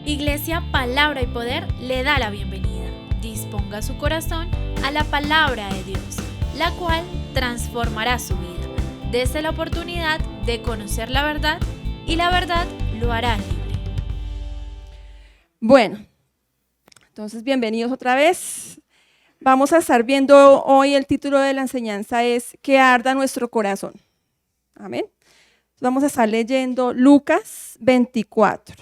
Iglesia Palabra y Poder le da la bienvenida. Disponga su corazón a la palabra de Dios, la cual transformará su vida. Dese la oportunidad de conocer la verdad y la verdad lo hará libre. Bueno, entonces bienvenidos otra vez. Vamos a estar viendo hoy el título de la enseñanza es Que arda nuestro corazón. Amén. Vamos a estar leyendo Lucas 24.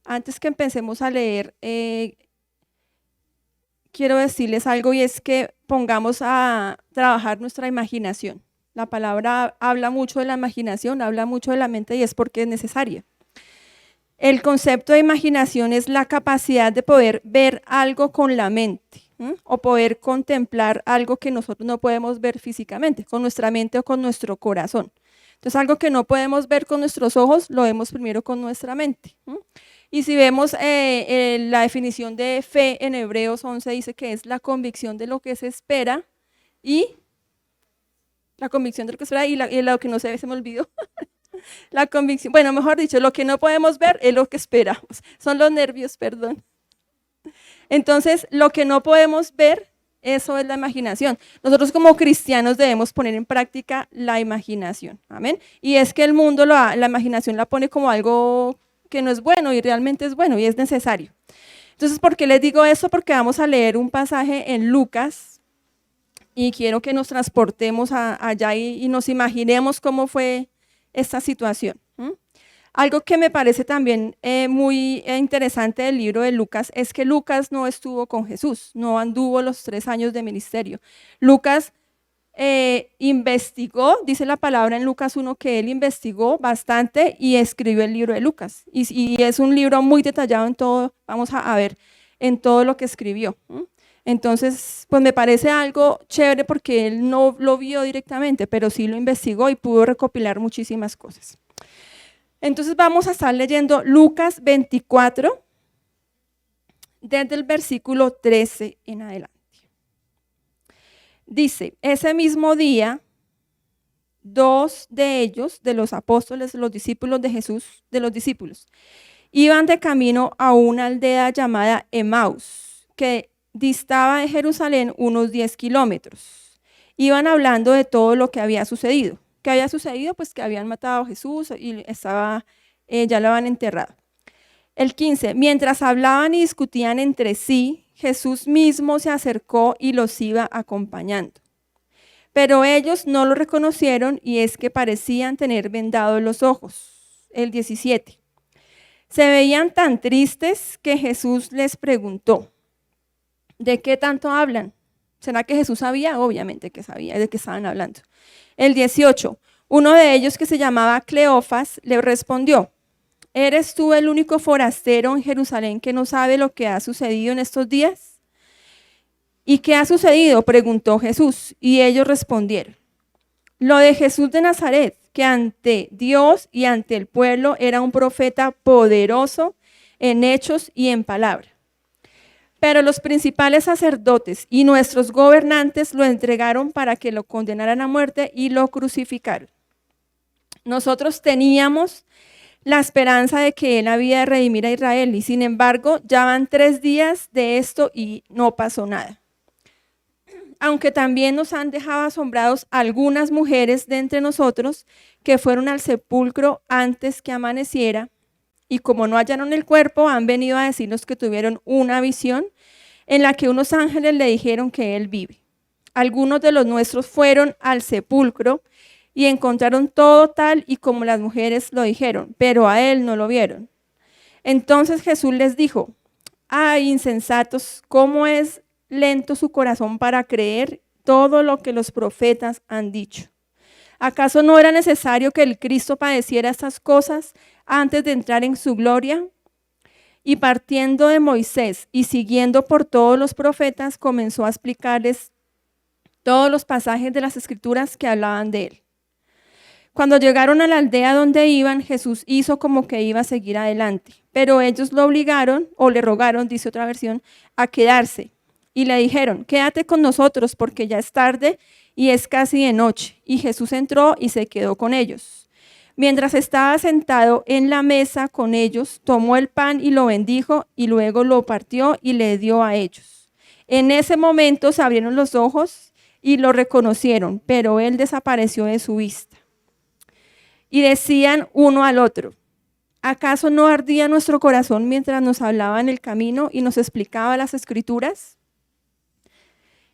Antes que empecemos a leer, quiero decirles algo y es que pongamos a trabajar nuestra imaginación. La palabra habla mucho de la imaginación, habla mucho de la mente y es porque es necesaria. El concepto de imaginación es la capacidad de poder ver algo con la mente, o poder contemplar algo que nosotros no podemos ver físicamente, con nuestra mente o con nuestro corazón. Entonces, algo que no podemos ver con nuestros ojos, lo vemos primero con nuestra mente. Y si vemos la definición de fe en Hebreos 11, dice que es la convicción de lo que se espera y la convicción de lo que se espera y lo que no se ve, se me olvidó. La convicción, bueno, mejor dicho, lo que no podemos ver es lo que esperamos. Son los nervios, perdón. Entonces, lo que no podemos ver, eso es la imaginación. Nosotros como cristianos debemos poner en práctica la imaginación, amén. Y es que el mundo la imaginación la pone como algo que no es bueno y realmente es bueno y es necesario. Entonces, ¿por qué les digo eso? Porque vamos a leer un pasaje en Lucas y quiero que nos transportemos allá y nos imaginemos cómo fue esta situación. Algo que me parece también muy interesante del libro de Lucas es que Lucas no estuvo con Jesús, no anduvo los 3 años de ministerio. Lucas investigó, dice la palabra en Lucas 1 que él investigó bastante y escribió el libro de Lucas. Y es un libro muy detallado en todo, vamos a ver, en todo lo que escribió. Entonces, pues me parece algo chévere porque él no lo vio directamente, pero sí lo investigó y pudo recopilar muchísimas cosas. Entonces vamos a estar leyendo Lucas 24, desde el versículo 13 en adelante. Dice, ese mismo día, 2 de ellos, de los apóstoles, los discípulos de Jesús, iban de camino a una aldea llamada Emaús, que distaba de Jerusalén unos 10 kilómetros. Iban hablando de todo lo que había sucedido. ¿Qué había sucedido? Pues que habían matado a Jesús y ya lo habían enterrado. El 15, mientras hablaban y discutían entre sí, Jesús mismo se acercó y los iba acompañando. Pero ellos no lo reconocieron y es que parecían tener vendados los ojos. El 17, se veían tan tristes que Jesús les preguntó, ¿de qué tanto hablan? ¿Será que Jesús sabía? Obviamente que sabía de qué estaban hablando. El 18, uno de ellos que se llamaba Cleofas le respondió, ¿eres tú el único forastero en Jerusalén que no sabe lo que ha sucedido en estos días? ¿Y qué ha sucedido?, preguntó Jesús, y ellos respondieron, lo de Jesús de Nazaret, que ante Dios y ante el pueblo era un profeta poderoso en hechos y en palabra. Pero los principales sacerdotes y nuestros gobernantes lo entregaron para que lo condenaran a muerte y lo crucificaron. Nosotros teníamos la esperanza de que él había de redimir a Israel y sin embargo ya van 3 días de esto y no pasó nada. Aunque también nos han dejado asombrados algunas mujeres de entre nosotros que fueron al sepulcro antes que amaneciera y como no hallaron el cuerpo han venido a decirnos que tuvieron una visión en la que unos ángeles le dijeron que él vive. Algunos de los nuestros fueron al sepulcro y encontraron todo tal y como las mujeres lo dijeron, pero a él no lo vieron. Entonces Jesús les dijo, ¡ay, insensatos! ¿Cómo es lento su corazón para creer todo lo que los profetas han dicho? ¿Acaso no era necesario que el Cristo padeciera estas cosas antes de entrar en su gloria? Y partiendo de Moisés y siguiendo por todos los profetas, comenzó a explicarles todos los pasajes de las Escrituras que hablaban de él. Cuando llegaron a la aldea donde iban, Jesús hizo como que iba a seguir adelante, pero ellos lo obligaron, o le rogaron, dice otra versión, a quedarse. y le dijeron: quédate con nosotros porque ya es tarde y es casi de noche. Y Jesús entró y se quedó con ellos. Mientras estaba sentado en la mesa con ellos, tomó el pan y lo bendijo y luego lo partió y le dio a ellos. En ese momento se abrieron los ojos y lo reconocieron, pero él desapareció de su vista. Y decían uno al otro: ¿acaso no ardía nuestro corazón mientras nos hablaba en el camino y nos explicaba las Escrituras?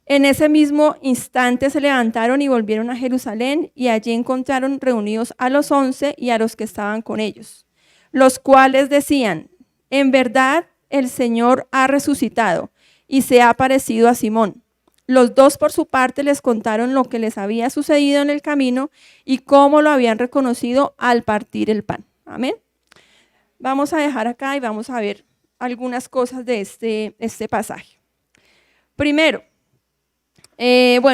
En ese mismo instante se levantaron y volvieron a Jerusalén, y allí encontraron reunidos a los 11 y a los que estaban con ellos, los cuales decían: en verdad el Señor ha resucitado y se ha aparecido a Simón. Los dos por su parte les contaron lo que les había sucedido en el camino y cómo lo habían reconocido al partir el pan. Amén. Vamos a dejar acá y vamos a ver algunas cosas de este pasaje. Primero,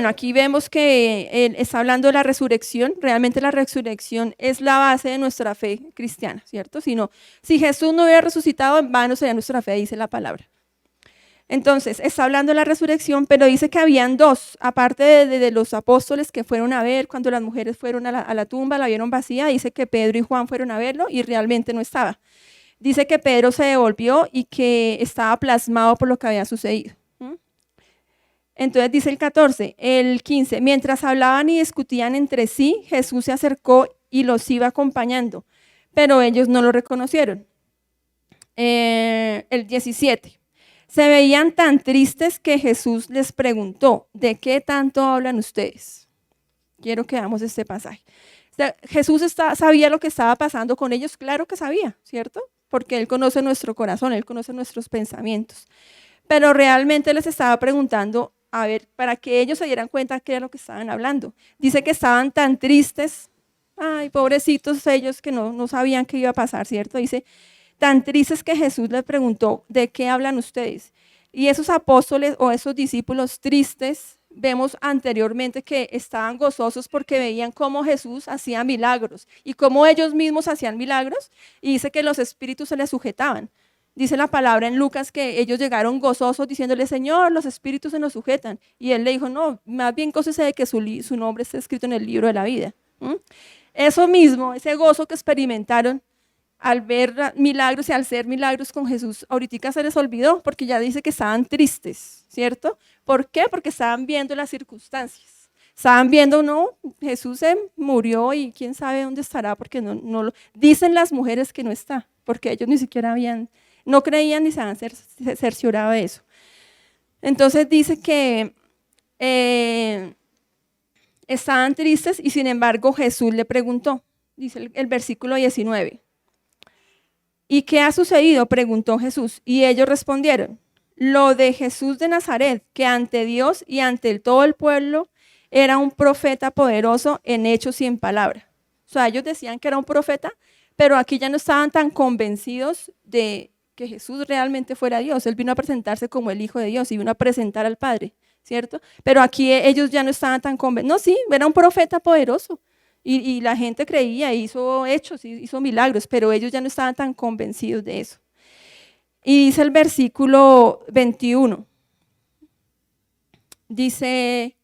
aquí vemos que él está hablando de la resurrección. Realmente la resurrección es la base de nuestra fe cristiana, ¿cierto? Si Jesús no hubiera resucitado, en vano sería nuestra fe, dice la palabra. Entonces, está hablando de la resurrección, pero dice que habían dos, aparte de los apóstoles que fueron a ver, cuando las mujeres fueron a la tumba, la vieron vacía, dice que Pedro y Juan fueron a verlo y realmente no estaba. Dice que Pedro se devolvió y que estaba plasmado por lo que había sucedido. Entonces dice el 14, el 15, mientras hablaban y discutían entre sí, Jesús se acercó y los iba acompañando, pero ellos no lo reconocieron. El 17, se veían tan tristes que Jesús les preguntó: ¿de qué tanto hablan ustedes? Quiero que veamos este pasaje. Jesús sabía lo que estaba pasando con ellos, claro que sabía, ¿cierto? Porque Él conoce nuestro corazón, Él conoce nuestros pensamientos. Pero realmente les estaba preguntando, a ver, para que ellos se dieran cuenta qué era lo que estaban hablando. Dice que estaban tan tristes, ay, pobrecitos ellos que no sabían qué iba a pasar, ¿cierto? Dice, tan tristes que Jesús les preguntó: ¿de qué hablan ustedes? Y esos apóstoles o esos discípulos tristes, vemos anteriormente que estaban gozosos porque veían cómo Jesús hacía milagros y cómo ellos mismos hacían milagros, y dice que los espíritus se les sujetaban. Dice la palabra en Lucas que ellos llegaron gozosos diciéndole: Señor, los espíritus se nos sujetan. Y él le dijo: no, más bien gócese de que su nombre esté escrito en el libro de la vida. Eso mismo, ese gozo que experimentaron al ver milagros y al ser milagros con Jesús, ahorita se les olvidó porque ya dice que estaban tristes, ¿cierto? ¿Por qué? Porque estaban viendo las circunstancias. Estaban viendo, no, Jesús se murió y quién sabe dónde estará, porque no lo dicen las mujeres que no está, porque ellos ni siquiera no creían ni se habían cerciorado de eso. Entonces dice que estaban tristes y sin embargo Jesús le preguntó, dice el versículo 19. ¿Y qué ha sucedido?, preguntó Jesús. Y ellos respondieron: lo de Jesús de Nazaret, que ante Dios y ante todo el pueblo era un profeta poderoso en hechos y en palabra. O sea, ellos decían que era un profeta, pero aquí ya no estaban tan convencidos de que Jesús realmente fuera Dios. Él vino a presentarse como el Hijo de Dios y vino a presentar al Padre, ¿cierto? Pero aquí ellos ya no estaban tan convencidos. No, sí, era un profeta poderoso. Y la gente creía, hizo hechos, hizo milagros, pero ellos ya no estaban tan convencidos de eso. Y dice el versículo 21, dice: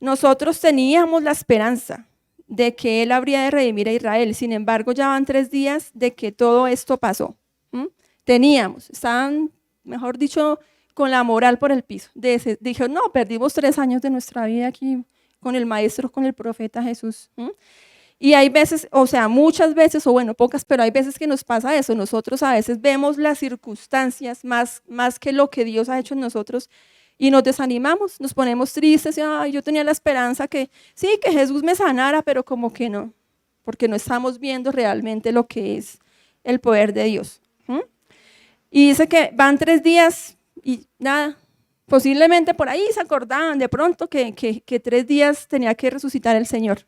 nosotros teníamos la esperanza de que Él habría de redimir a Israel, sin embargo ya van 3 días de que todo esto pasó. Estaban, mejor dicho, con la moral por el piso. Dijo, no, perdimos 3 años de nuestra vida aquí con el maestro, con el profeta Jesús. Y hay veces, o sea, muchas veces, o bueno, pocas, pero hay veces que nos pasa eso. Nosotros a veces vemos las circunstancias más que lo que Dios ha hecho en nosotros y nos desanimamos, nos ponemos tristes. Y, ay, yo tenía la esperanza que sí, que Jesús me sanara, pero como que no, porque no estamos viendo realmente lo que es el poder de Dios. Y dice que van 3 días y nada. Posiblemente por ahí se acordaban de pronto que 3 días tenía que resucitar el Señor.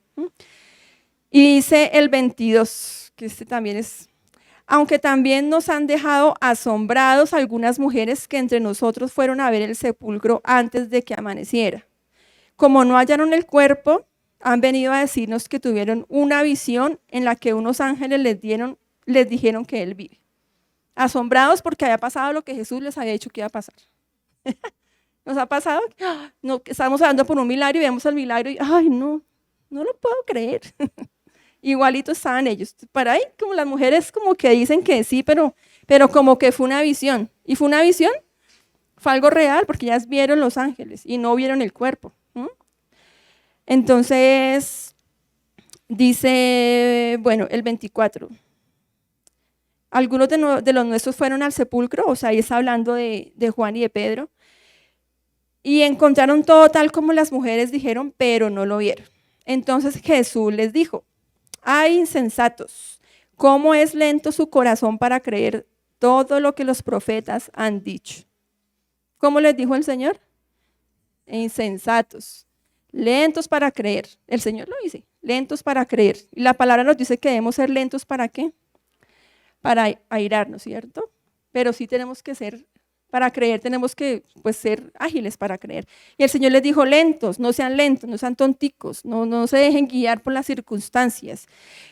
Y dice el 22, que este también es: aunque también nos han dejado asombrados algunas mujeres que entre nosotros fueron a ver el sepulcro antes de que amaneciera. Como no hallaron el cuerpo, han venido a decirnos que tuvieron una visión en la que unos ángeles les dijeron que Él vive. Asombrados porque había pasado lo que Jesús les había dicho que iba a pasar. ¿Nos ha pasado? No, que estamos orando por un milagro y vemos el milagro y, ay, no, no lo puedo creer. Igualito estaban ellos. Para ahí, como las mujeres como que dicen que sí, pero como que fue una visión. ¿Y fue una visión? Fue algo real porque ellas vieron los ángeles y no vieron el cuerpo. Entonces, dice, bueno, el 24. Algunos de los nuestros fueron al sepulcro, o sea, ahí está hablando de Juan y de Pedro, y encontraron todo tal como las mujeres dijeron, pero no lo vieron. Entonces Jesús les dijo, ¡ay, insensatos! ¿Cómo es lento su corazón para creer todo lo que los profetas han dicho? ¿Cómo les dijo el Señor? Insensatos, lentos para creer. El Señor lo dice, lentos para creer. Y la palabra nos dice que debemos ser lentos ¿para qué? Para airarnos, ¿cierto? Pero sí tenemos que ser, para creer tenemos que pues, ser ágiles para creer. Y el Señor les dijo, lentos, no sean tonticos, no se dejen guiar por las circunstancias.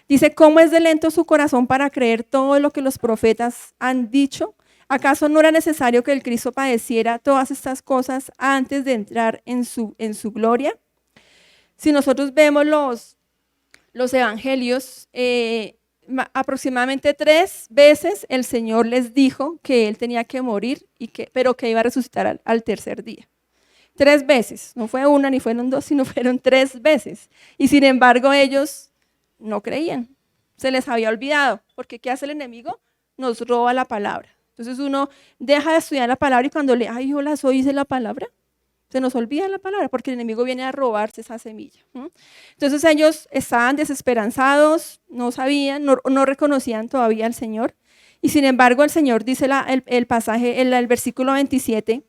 Dice, ¿cómo es de lento su corazón para creer todo lo que los profetas han dicho? ¿Acaso no era necesario que el Cristo padeciera todas estas cosas antes de entrar en su gloria? Si nosotros vemos los evangelios, aproximadamente 3 veces el Señor les dijo que Él tenía que morir, pero que iba a resucitar al tercer día. 3 veces, no fue una ni fueron 2, sino fueron 3 veces. Y sin embargo ellos no creían, se les había olvidado, porque ¿qué hace el enemigo? Nos roba la palabra. Entonces uno deja de estudiar la palabra y cuando lee, ay, yo las oí, dice la palabra, se nos olvida la palabra porque el enemigo viene a robarse esa semilla. Entonces ellos estaban desesperanzados, no sabían, no reconocían todavía al Señor. Y sin embargo el Señor dice el pasaje, el versículo 27,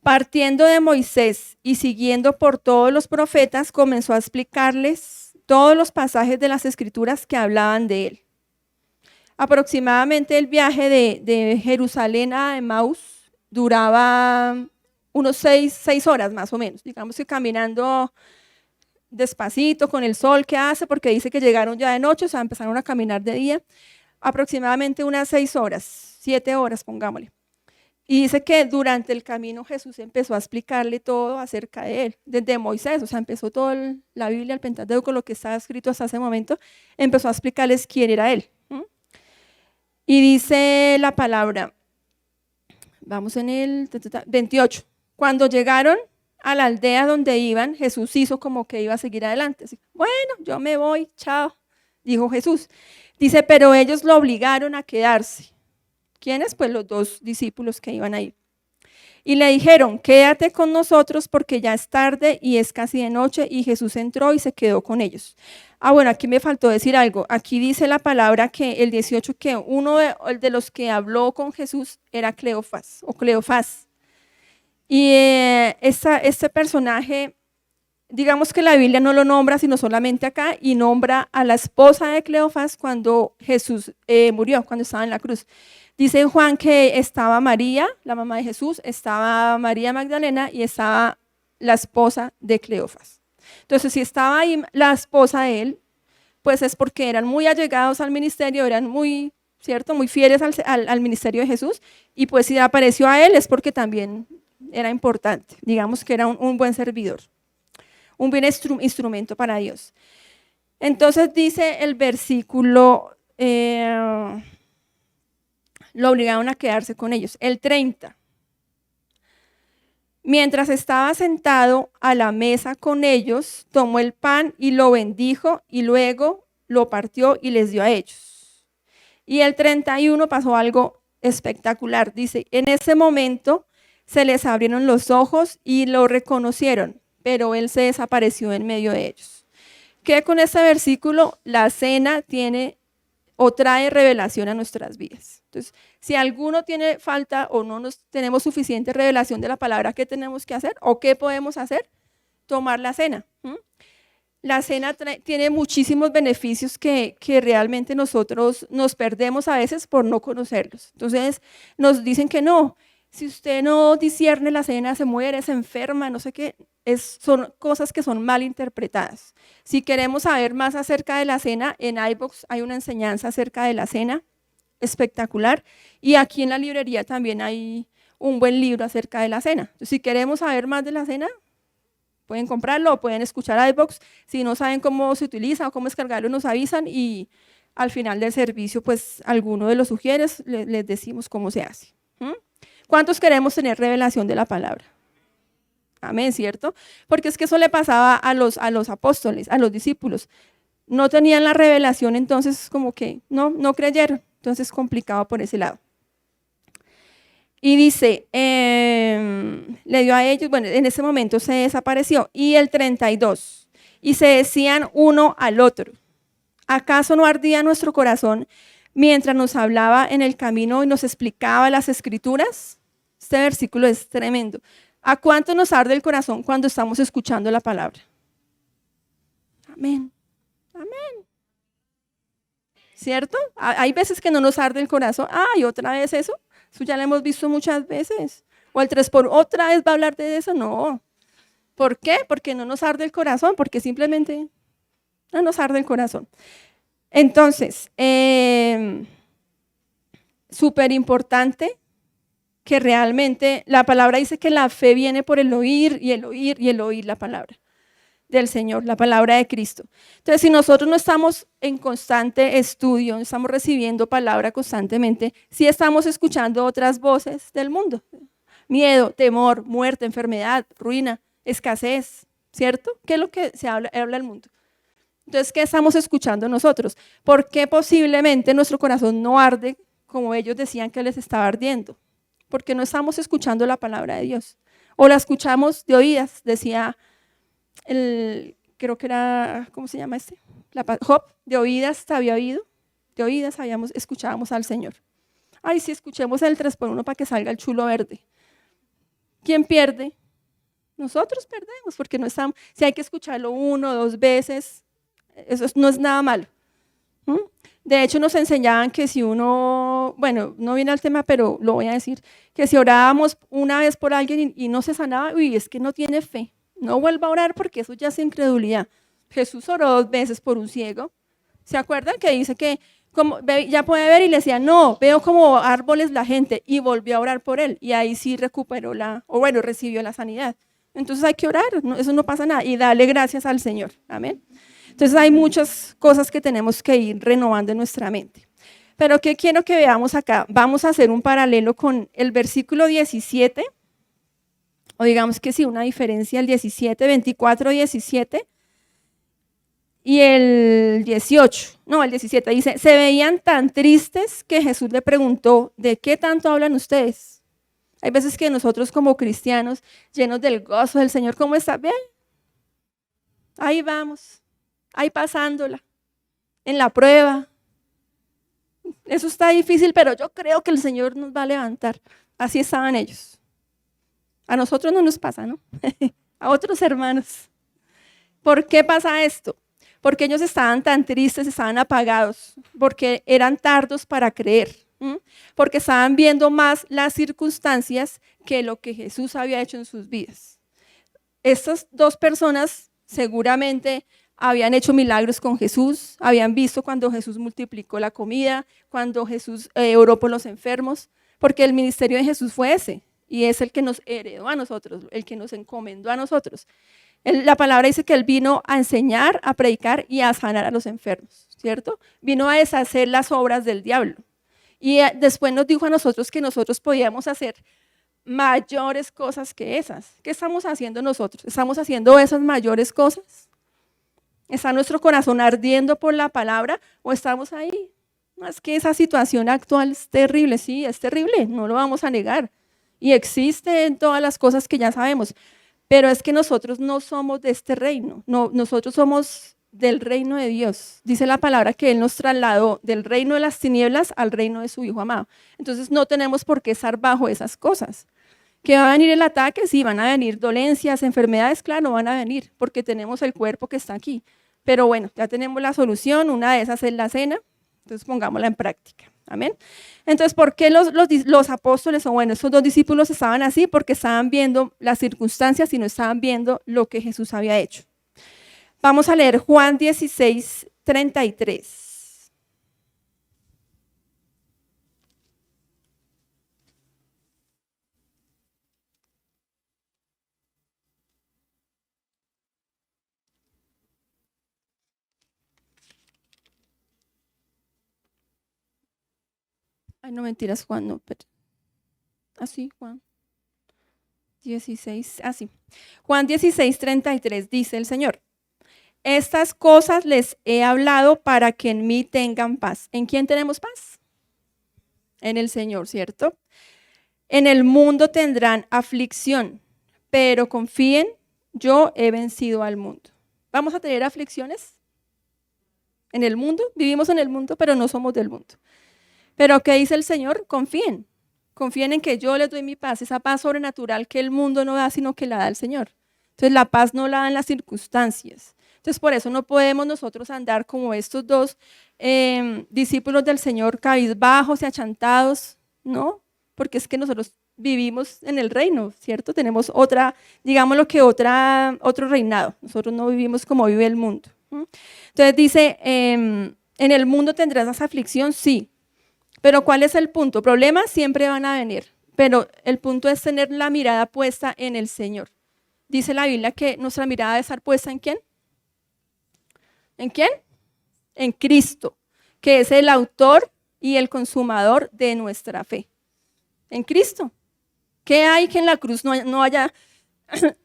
partiendo de Moisés y siguiendo por todos los profetas, comenzó a explicarles todos los pasajes de las Escrituras que hablaban de él. Aproximadamente el viaje de Jerusalén a Emaús duraba unos 6 horas más o menos, digamos que caminando despacito con el sol que hace, porque dice que llegaron ya de noche, o sea, empezaron a caminar de día, aproximadamente unas 6 horas, 7 horas, pongámosle. Y dice que durante el camino Jesús empezó a explicarle todo acerca de él, desde Moisés, o sea, empezó toda la Biblia, el Pentateuco, lo que estaba escrito hasta ese momento, empezó a explicarles quién era él. Y dice la palabra, vamos en el 28, cuando llegaron a la aldea donde iban, Jesús hizo como que iba a seguir adelante. Así, bueno, yo me voy, chao, dijo Jesús. Dice, pero ellos lo obligaron a quedarse. ¿Quiénes? Pues los 2 discípulos que iban ahí. Y le dijeron, quédate con nosotros porque ya es tarde y es casi de noche. Y Jesús entró y se quedó con ellos. Bueno, aquí me faltó decir algo. Aquí dice la palabra que el 18, que uno de los que habló con Jesús era Cleofás o Cleofás. Y este personaje, digamos que la Biblia no lo nombra, sino solamente acá, y nombra a la esposa de Cleofás cuando Jesús murió, cuando estaba en la cruz. Dice Juan que estaba María, la mamá de Jesús, estaba María Magdalena y estaba la esposa de Cleofás. Entonces, si estaba ahí la esposa de él, pues es porque eran muy allegados al ministerio, eran muy, ¿cierto?, muy fieles al ministerio de Jesús, y pues si apareció a él es porque también era importante, digamos que era un buen servidor, un buen instrumento para Dios. Entonces dice el versículo, lo obligaron a quedarse con ellos. El 30. Mientras estaba sentado a la mesa con ellos, tomó el pan y lo bendijo y luego lo partió y les dio a ellos. Y el 31 pasó algo espectacular. Dice, en ese momento se les abrieron los ojos y lo reconocieron, pero él se desapareció en medio de ellos. ¿Qué con este versículo? La cena tiene o trae revelación a nuestras vidas. Entonces, si alguno tiene falta o no tenemos suficiente revelación de la palabra, ¿qué tenemos que hacer? ¿O qué podemos hacer? Tomar la cena. La cena tiene muchísimos beneficios que realmente nosotros nos perdemos a veces por no conocerlos. Entonces, nos dicen que no, si usted no discierne la cena, se muere, se enferma, no sé qué. Son cosas que son mal interpretadas. Si queremos saber más acerca de la cena, en iVoox hay una enseñanza acerca de la cena espectacular, y aquí en la librería también hay un buen libro acerca de la cena. Entonces, si queremos saber más de la cena, pueden comprarlo o pueden escuchar iVoox. Si no saben cómo se utiliza o cómo descargarlo, nos avisan y al final del servicio, pues alguno de los sugieres les decimos cómo se hace. ¿Cuántos queremos tener revelación de la palabra? Amén, ¿cierto? Porque es que eso le pasaba a los apóstoles, a los discípulos. No tenían la revelación, entonces como que no creyeron. Entonces complicado por ese lado. Y dice, le dio a ellos, bueno, en ese momento se desapareció. Y el 32, y se decían uno al otro, ¿acaso no ardía nuestro corazón mientras nos hablaba en el camino y nos explicaba las escrituras? Este versículo es tremendo. ¿A cuánto nos arde el corazón cuando estamos escuchando la palabra? Amén. Amén. ¿Cierto? Hay veces que no nos arde el corazón. ¿Y otra vez eso? Eso ya lo hemos visto muchas veces. O el 3 por otra vez va a hablar de eso. No. ¿Por qué? Porque no nos arde el corazón, porque simplemente no nos arde el corazón. Entonces, súper importante que realmente la palabra dice que la fe viene por el oír y el oír y el oír la palabra del Señor, la palabra de Cristo. Entonces, si nosotros no estamos en constante estudio, no estamos recibiendo palabra constantemente, sí estamos escuchando otras voces del mundo. Miedo, temor, muerte, enfermedad, ruina, escasez, ¿cierto? ¿Qué es lo que se habla el mundo? Entonces, ¿qué estamos escuchando nosotros? ¿Por qué posiblemente nuestro corazón no arde como ellos decían que les estaba ardiendo? Porque no estamos escuchando la palabra de Dios. O la escuchamos de oídas, decía creo que era, ¿cómo se llama este? Job, de oídas te había oído, de oídas escuchábamos al Señor. Sí, escuchemos el 3x1 para que salga el chulo verde. ¿Quién pierde? Nosotros perdemos, porque no estamos, si hay que escucharlo 1 o 2 veces, eso no es nada malo. De hecho, nos enseñaban que si uno, bueno, no viene al tema, pero lo voy a decir, que si orábamos una vez por alguien y no se sanaba, es que no tiene fe. No vuelva a orar porque eso ya es incredulidad. Jesús oró 2 veces por un ciego. ¿Se acuerdan que dice que ya puede ver y le decía, no, veo como árboles la gente, y volvió a orar por él y ahí sí recuperó recibió la sanidad? Entonces hay que orar, eso no pasa nada y darle gracias al Señor. Amén. Entonces hay muchas cosas que tenemos que ir renovando en nuestra mente. Pero ¿qué quiero que veamos acá? Vamos a hacer un paralelo con el versículo 17, o digamos que sí, una diferencia, el 17, 24, 17 y el 18, no, el 17 dice, se veían tan tristes que Jesús le preguntó, ¿de qué tanto hablan ustedes? Hay veces que nosotros como cristianos, llenos del gozo del Señor, ¿cómo está? Bien, ahí vamos, ahí pasándola, en la prueba. Eso está difícil, pero yo creo que el Señor nos va a levantar. Así estaban ellos. A nosotros no nos pasa, ¿no? A otros hermanos. ¿Por qué pasa esto? Porque ellos estaban tan tristes, estaban apagados, porque eran tardos para creer, porque estaban viendo más las circunstancias que lo que Jesús había hecho en sus vidas. Estas 2 personas seguramente habían hecho milagros con Jesús, habían visto cuando Jesús multiplicó la comida, cuando Jesús oró por los enfermos, porque el ministerio de Jesús fue ese, y es el que nos heredó a nosotros, el que nos encomendó a nosotros. La palabra dice que Él vino a enseñar, a predicar y a sanar a los enfermos, ¿cierto? Vino a deshacer las obras del diablo. Y después nos dijo a nosotros que nosotros podíamos hacer mayores cosas que esas. ¿Qué estamos haciendo nosotros? ¿Estamos haciendo esas mayores cosas? ¿Está nuestro corazón ardiendo por la palabra o estamos ahí? No, es que esa situación actual es terrible, sí, es terrible, no lo vamos a negar. Y existe en todas las cosas que ya sabemos. Pero es que nosotros no somos de este reino, no, nosotros somos del reino de Dios. Dice la palabra que Él nos trasladó del reino de las tinieblas al reino de su Hijo amado. Entonces no tenemos por qué estar bajo esas cosas. ¿Que va a venir el ataque? Sí, van a venir dolencias, enfermedades, claro, van a venir, porque tenemos el cuerpo que está aquí. Pero bueno, ya tenemos la solución, una de esas es la cena, entonces pongámosla en práctica. Amén. Entonces, ¿por qué los apóstoles, o bueno, esos 2 discípulos estaban así? Porque estaban viendo las circunstancias y no estaban viendo lo que Jesús había hecho. Vamos a leer Juan 16, 33. Ay, no mentiras, Juan, no. Así, Juan 16, así. Juan 16, 33 dice el Señor: estas cosas les he hablado para que en mí tengan paz. ¿En quién tenemos paz? En el Señor, ¿cierto? En el mundo tendrán aflicción, pero confíen, yo he vencido al mundo. ¿Vamos a tener aflicciones? En el mundo, vivimos en el mundo, pero no somos del mundo. Pero ¿qué dice el Señor? Confíen en que yo les doy mi paz, esa paz sobrenatural que el mundo no da, sino que la da el Señor. Entonces la paz no la dan las circunstancias. Entonces por eso no podemos nosotros andar como estos dos discípulos del Señor, cabizbajos y achantados, ¿no? Porque es que nosotros vivimos en el reino, ¿cierto? Tenemos otro reinado. Nosotros no vivimos como vive el mundo. Entonces dice, en el mundo tendrás esa aflicción, sí. Pero ¿cuál es el punto? Problemas siempre van a venir, pero el punto es tener la mirada puesta en el Señor. Dice la Biblia que nuestra mirada debe estar puesta ¿en quién? ¿En quién? En Cristo, que es el autor y el consumador de nuestra fe. En Cristo. ¿Qué hay que en la cruz no haya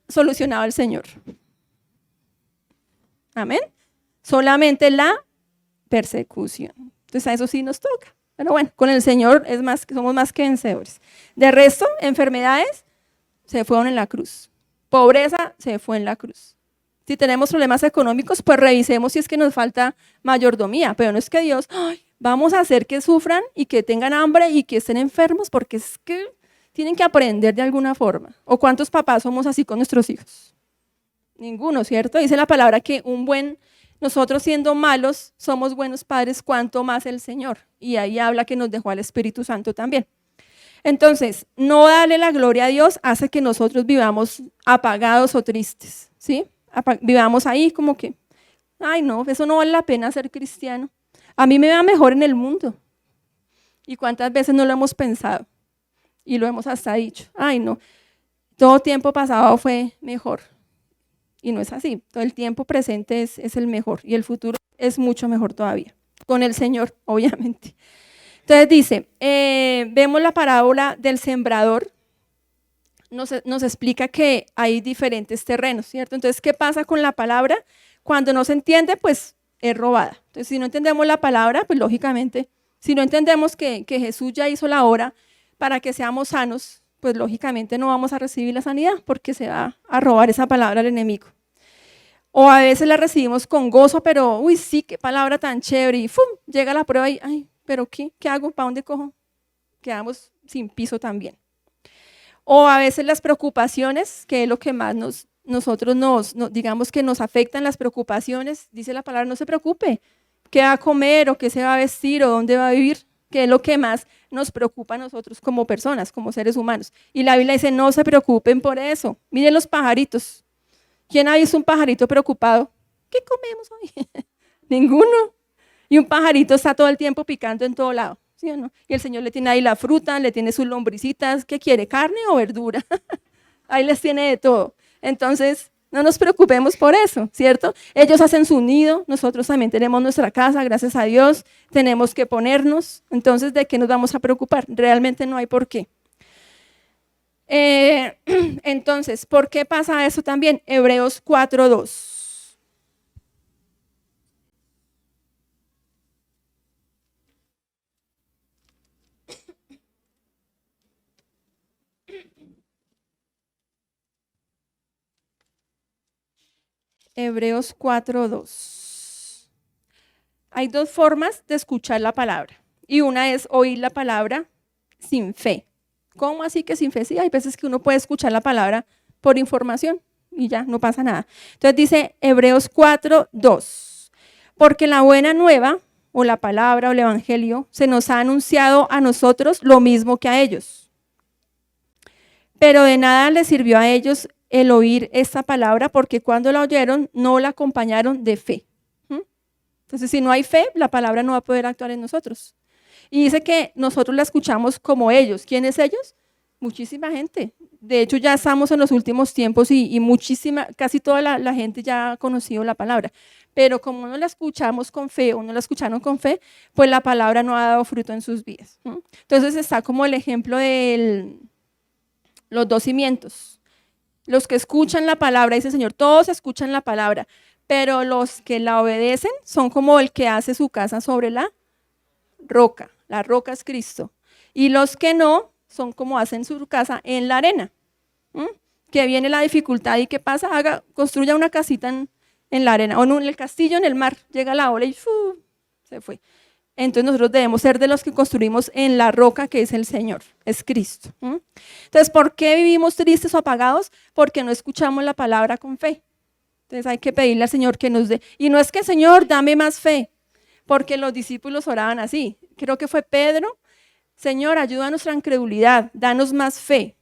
solucionado el Señor? Amén. Solamente la persecución. Entonces a eso sí nos toca. Pero bueno, con el Señor somos más que vencedores. De resto, enfermedades se fueron en la cruz. Pobreza se fue en la cruz. Si tenemos problemas económicos, pues revisemos si es que nos falta mayordomía. Pero no es que Dios, vamos a hacer que sufran y que tengan hambre y que estén enfermos, porque es que tienen que aprender de alguna forma. ¿O cuántos papás somos así con nuestros hijos? Ninguno, ¿cierto? Dice la palabra que nosotros siendo malos somos buenos padres, cuanto más el Señor. Y ahí habla que nos dejó al Espíritu Santo también. Entonces, no darle la gloria a Dios hace que nosotros vivamos apagados o tristes, ¿sí? Vivamos ahí como que, ay no, eso no vale la pena ser cristiano. A mí me va mejor en el mundo. ¿Y cuántas veces no lo hemos pensado? Y lo hemos hasta dicho, ay no, todo tiempo pasado fue mejor. Y no es así, todo el tiempo presente es el mejor y el futuro es mucho mejor todavía, con el Señor, obviamente. Entonces dice, vemos la parábola del sembrador, nos explica que hay diferentes terrenos, ¿cierto? Entonces, ¿qué pasa con la palabra? Cuando no se entiende, pues es robada. Entonces, si no entendemos la palabra, pues lógicamente, si no entendemos que Jesús ya hizo la obra para que seamos sanos, pues lógicamente no vamos a recibir la sanidad porque se va a robar esa palabra al enemigo. O a veces la recibimos con gozo, pero uy, sí, qué palabra tan chévere, y ¡fum! Llega la prueba y, ay, ¿pero qué hago? ¿Para dónde cojo? Quedamos sin piso también. O a veces las preocupaciones, que es lo que más digamos que nos afectan las preocupaciones, dice la palabra, no se preocupe, ¿qué va a comer o qué se va a vestir o dónde va a vivir? Que es lo que más nos preocupa a nosotros como personas, como seres humanos. Y la Biblia dice, no se preocupen por eso. Miren los pajaritos. ¿Quién ha visto un pajarito preocupado? ¿Qué comemos hoy? Ninguno. Y un pajarito está todo el tiempo picando en todo lado, ¿sí o no? Y el Señor le tiene ahí la fruta, le tiene sus lombricitas. ¿Qué quiere, carne o verdura? Ahí les tiene de todo. Entonces, no nos preocupemos por eso, ¿cierto? Ellos hacen su nido, nosotros también tenemos nuestra casa, gracias a Dios, tenemos que ponernos. Entonces, ¿de qué nos vamos a preocupar? Realmente no hay por qué. Entonces, ¿por qué pasa eso también? Hebreos 4:2. Hebreos 4:2. Hay dos formas de escuchar la palabra y una es oír la palabra sin fe. ¿Cómo así que sin fe? Sí, hay veces que uno puede escuchar la palabra por información y ya, no pasa nada. Entonces dice Hebreos 4:2, porque la buena nueva o la palabra o el evangelio se nos ha anunciado a nosotros lo mismo que a ellos. Pero de nada les sirvió a ellos el oír esta palabra porque cuando la oyeron no la acompañaron de fe. Entonces, si no hay fe, la palabra no va a poder actuar en nosotros. Y dice que nosotros la escuchamos como ellos. ¿Quiénes ellos? Muchísima gente. De hecho, ya estamos en los últimos tiempos y casi toda la gente ya ha conocido la palabra. Pero como no la escuchamos con fe o no la escucharon con fe, pues la palabra no ha dado fruto en sus vidas. Entonces está como el ejemplo de los dos cimientos. Los que escuchan la palabra, dice el Señor, todos escuchan la palabra, pero los que la obedecen son como el que hace su casa sobre la roca. La roca es Cristo. Y los que no son como hacen su casa en la arena. Que viene la dificultad y ¿qué pasa? Construya una casita en la arena o en el castillo en el mar. Llega la ola y se fue. Entonces nosotros debemos ser de los que construimos en la roca que es el Señor, es Cristo. Entonces, ¿por qué vivimos tristes o apagados? Porque no escuchamos la palabra con fe. Entonces hay que pedirle al Señor que nos dé. Y no es que, Señor, dame más fe, porque los discípulos oraban así. Creo que fue Pedro, Señor, ayuda a nuestra incredulidad, danos más fe.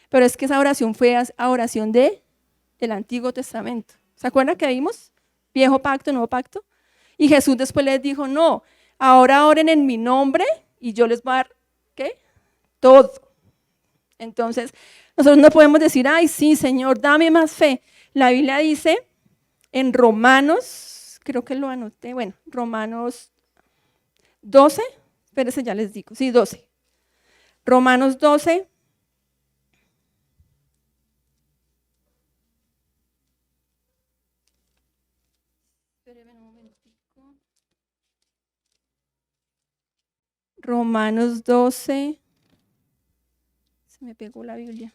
Pero es que esa oración fue a oración del Antiguo Testamento. ¿Se acuerdan que vimos? Viejo pacto, nuevo pacto. Y Jesús después les dijo, no, ahora oren en mi nombre y yo les voy a dar, ¿qué? Todo. Entonces, nosotros no podemos decir, ay, sí, Señor, dame más fe. La Biblia dice en Romanos, creo que lo anoté, bueno, Romanos 12, espérense, ya les digo, sí, 12. Romanos 12. Espérenme un momentico. Romanos 12. Se me pegó la Biblia.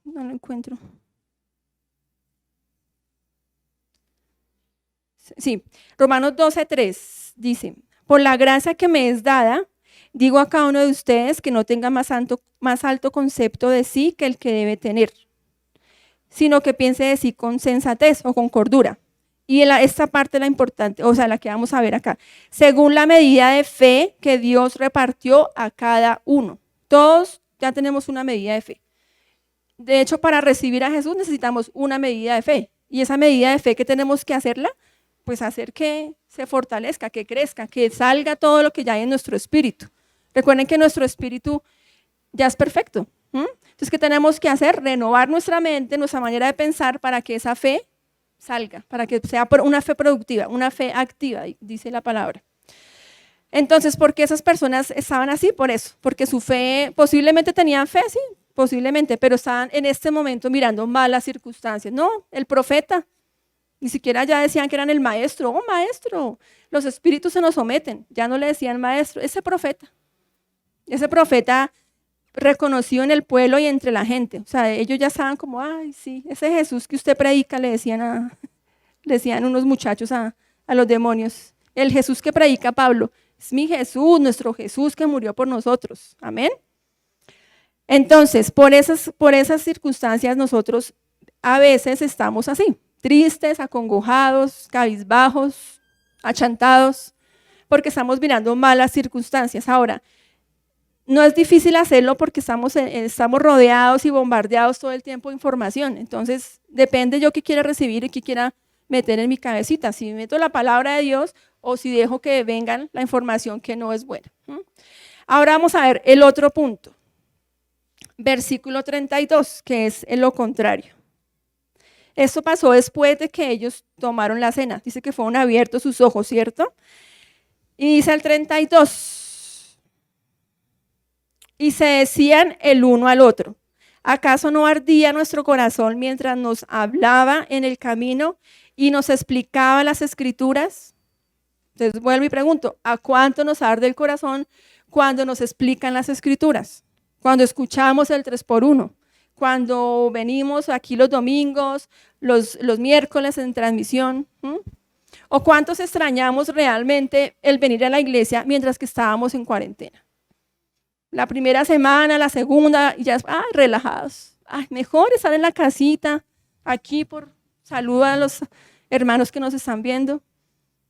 No lo encuentro. Sí, Romanos 12:3 dice, por la gracia que me es dada, digo a cada uno de ustedes que no tenga más alto concepto de sí que el que debe tener, sino que piense de sí con sensatez o con cordura. Y esta parte es la importante, o sea, la que vamos a ver acá. Según la medida de fe que Dios repartió a cada uno. Todos ya tenemos una medida de fe. De hecho, para recibir a Jesús necesitamos una medida de fe. Y esa medida de fe que tenemos que hacerla, pues hacer que se fortalezca, que crezca, que salga todo lo que ya hay en nuestro espíritu. Recuerden que nuestro espíritu ya es perfecto. Entonces, ¿qué tenemos que hacer? Renovar nuestra mente, nuestra manera de pensar para que esa fe salga, para que sea una fe productiva, una fe activa, dice la palabra. Entonces, ¿por qué esas personas estaban así? Por eso, porque su fe, posiblemente tenían fe, sí, posiblemente, pero estaban en este momento mirando malas circunstancias. No, el profeta, ni siquiera ya decían que eran el maestro. Oh, maestro, los espíritus se nos someten. Ya no le decían maestro, ese profeta reconocido en el pueblo y entre la gente. O sea, ellos ya estaban como, ay, sí, ese Jesús que usted predica, le decían unos muchachos a los demonios. El Jesús que predica Pablo, es mi Jesús, nuestro Jesús que murió por nosotros. Amén. Entonces, por esas circunstancias nosotros a veces estamos así, tristes, acongojados, cabizbajos, achantados, porque estamos mirando malas circunstancias. Ahora, no es difícil hacerlo porque estamos rodeados y bombardeados todo el tiempo de información. Entonces, depende yo qué quiera recibir y qué quiera meter en mi cabecita. Si meto la palabra de Dios o si dejo que vengan la información que no es buena. Ahora vamos a ver el otro punto. Versículo 32, que es lo contrario. Esto pasó después de que ellos tomaron la cena. Dice que fueron abiertos sus ojos, ¿cierto? Y dice el 32. Y se decían el uno al otro, ¿acaso no ardía nuestro corazón mientras nos hablaba en el camino y nos explicaba las escrituras? Entonces vuelvo y pregunto, ¿a cuánto nos arde el corazón cuando nos explican las escrituras? Cuando escuchamos el 3x1, cuando venimos aquí los domingos, los miércoles en transmisión. ¿O cuántos extrañamos realmente el venir a la iglesia mientras que estábamos en cuarentena? La primera semana, la segunda, y ya relajados. Mejor estar en la casita, aquí por salud a los hermanos que nos están viendo.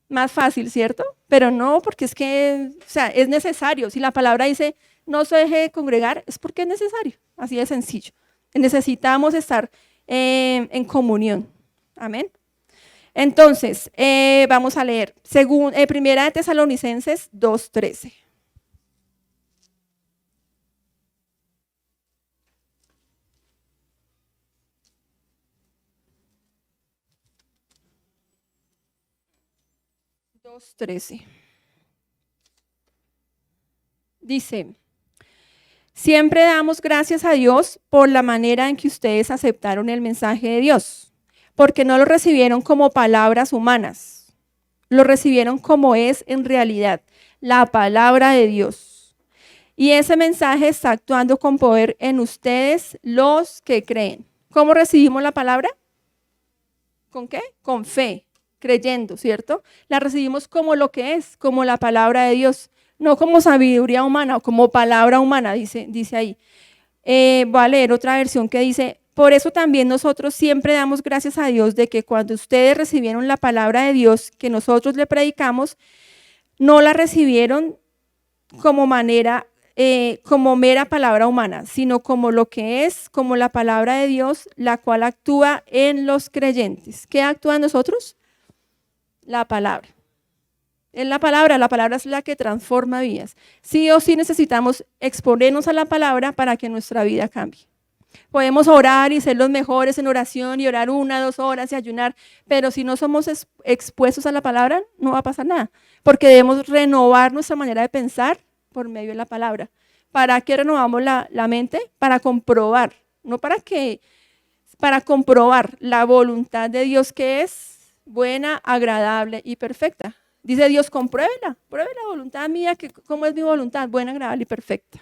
Más fácil, ¿cierto? Pero no, porque es que, o sea, es necesario. Si la palabra dice, no se deje de congregar, es porque es necesario. Así de sencillo. Necesitamos estar en comunión. Amén. Entonces, vamos a leer. Primera de Tesalonicenses 2:13. Dice, siempre damos gracias a Dios por la manera en que ustedes aceptaron el mensaje de Dios, porque no lo recibieron como palabras humanas, lo recibieron como es en realidad, la palabra de Dios. Y ese mensaje está actuando con poder en ustedes, los que creen. ¿Cómo recibimos la palabra? ¿Con qué? Con fe, creyendo, ¿cierto? La recibimos como lo que es, como la palabra de Dios, no como sabiduría humana o como palabra humana, dice ahí. Voy a leer otra versión que dice, por eso también nosotros siempre damos gracias a Dios de que cuando ustedes recibieron la palabra de Dios que nosotros le predicamos, no la recibieron como como mera palabra humana, sino como lo que es, como la palabra de Dios, la cual actúa en los creyentes. ¿Qué actúa en nosotros? La palabra. En la palabra es la que transforma vidas. Sí o sí necesitamos exponernos a la palabra para que nuestra vida cambie. Podemos orar y ser los mejores en oración y orar 1, 2 horas y ayunar, pero si no somos expuestos a la palabra, no va a pasar nada, porque debemos renovar nuestra manera de pensar por medio de la palabra. ¿Para qué renovamos la mente? Para comprobar, no para comprobar la voluntad de Dios que es buena, agradable y perfecta. Dice Dios, compruébela, pruebe la voluntad mía, que cómo es mi voluntad, buena, agradable y perfecta.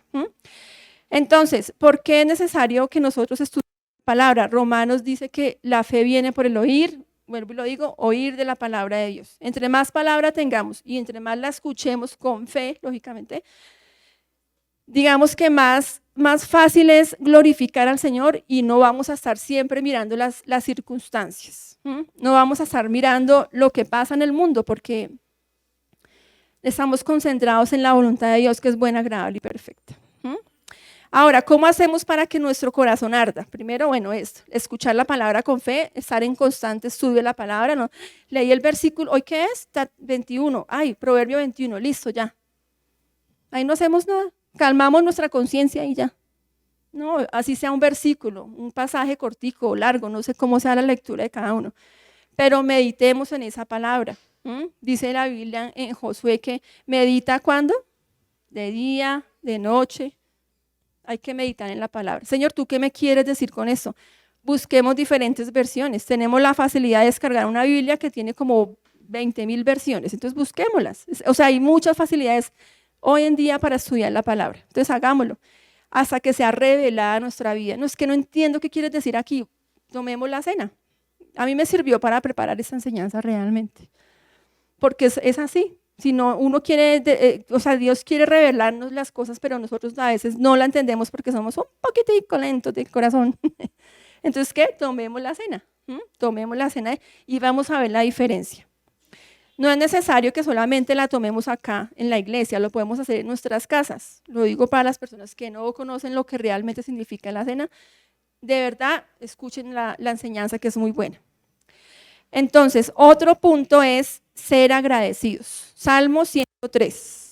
Entonces, ¿por qué es necesario que nosotros estudiemos la palabra? Romanos dice que la fe viene por el oír, vuelvo y lo digo, oír de la palabra de Dios. Entre más palabra tengamos y entre más la escuchemos con fe, lógicamente, digamos que más fácil es glorificar al Señor y no vamos a estar siempre mirando las circunstancias. No vamos a estar mirando lo que pasa en el mundo porque estamos concentrados en la voluntad de Dios que es buena, agradable y perfecta. Ahora, ¿cómo hacemos para que nuestro corazón arda? Primero, bueno, escuchar la palabra con fe, estar en constante estudio de la palabra. ¿No? Leí el versículo, ¿hoy qué es? 21. Ay, Proverbio 21, listo, ya. Ahí no hacemos nada, calmamos nuestra conciencia y ya. No, así sea un versículo, un pasaje cortico o largo, no sé cómo sea la lectura de cada uno, pero meditemos en esa palabra. Dice la Biblia en Josué que medita ¿cuándo? De día, de noche. Hay que meditar en la palabra. Señor, ¿tú qué me quieres decir con eso? Busquemos diferentes versiones. Tenemos la facilidad de descargar una Biblia que tiene como 20,000 versiones, entonces busquémoslas. O sea, hay muchas facilidades hoy en día para estudiar la palabra. Entonces hagámoslo hasta que sea revelada nuestra vida. No es que no entiendo qué quieres decir aquí. Tomemos la cena. A mí me sirvió para preparar esta enseñanza realmente. Porque es así. Si no, uno quiere, o sea, Dios quiere revelarnos las cosas, pero nosotros a veces no la entendemos porque somos un poquitico lentos de corazón. Entonces, ¿qué? Tomemos la cena. Tomemos la cena y vamos a ver la diferencia. No es necesario que solamente la tomemos acá en la iglesia, lo podemos hacer en nuestras casas. Lo digo para las personas que no conocen lo que realmente significa la cena. De verdad, escuchen la enseñanza que es muy buena. Entonces, otro punto es ser agradecidos. Salmo 103.